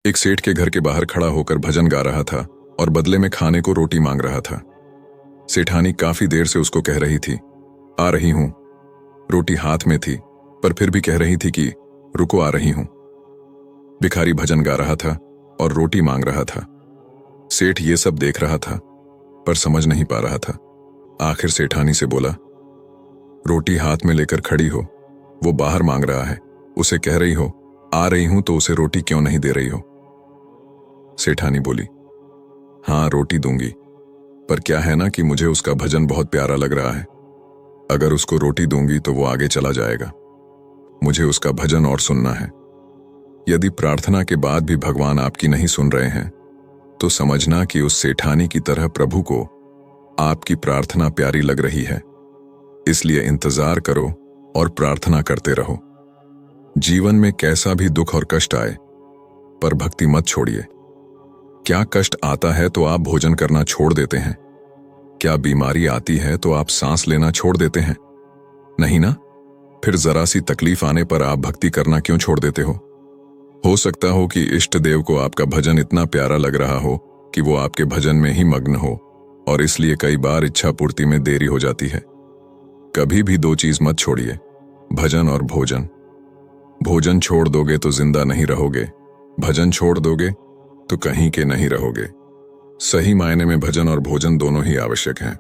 एक सेठ के घर के बाहर खड़ा होकर भजन गा रहा था और बदले में खाने को रोटी मांग रहा था। सेठानी काफी देर से उसको कह रही थी, आ रही हूं। रोटी हाथ में थी, पर फिर भी कह रही थी कि रुको, आ रही हूं। भिखारी भजन गा रहा था और रोटी मांग रहा था। सेठ ये सब देख रहा था, पर समझ नहीं पा रहा था। आखिर सेठानी से बोला, रोटी हाथ में लेकर खड़ी हो, वो बाहर मांग रहा है, उसे कह रही हो आ रही हूं, तो उसे रोटी क्यों नहीं दे रही हो? सेठानी बोली, हाँ रोटी दूंगी, पर क्या है ना कि मुझे उसका भजन बहुत प्यारा लग रहा है। अगर उसको रोटी दूंगी तो वो आगे चला जाएगा। मुझे उसका भजन और सुनना है। यदि प्रार्थना के बाद भी भगवान आपकी नहीं सुन रहे हैं, तो समझना कि उस सेठानी की तरह प्रभु को आपकी प्रार्थना प्यारी लग रही है। इसलिए इंतजार करो और प्रार्थना करते रहो। जीवन में कैसा भी दुख और कष्ट आए, पर भक्ति मत छोड़िए। क्या कष्ट आता है तो आप भोजन करना छोड़ देते हैं? क्या बीमारी आती है तो आप सांस लेना छोड़ देते हैं? नहीं ना? फिर जरा सी तकलीफ आने पर आप भक्ति करना क्यों छोड़ देते हो सकता हो कि इष्ट देव को आपका भजन इतना प्यारा लग रहा हो कि वो आपके भजन में ही मग्न हो, और इसलिए कई बार इच्छा पूर्ति में देरी हो जाती है। कभी भी दो चीज मत छोड़िए, भजन और भोजन। भोजन छोड़ दोगे तो जिंदा नहीं रहोगे, भजन छोड़ दोगे तो कहीं के नहीं रहोगे। सही मायने में भजन और भोजन दोनों ही आवश्यक हैं।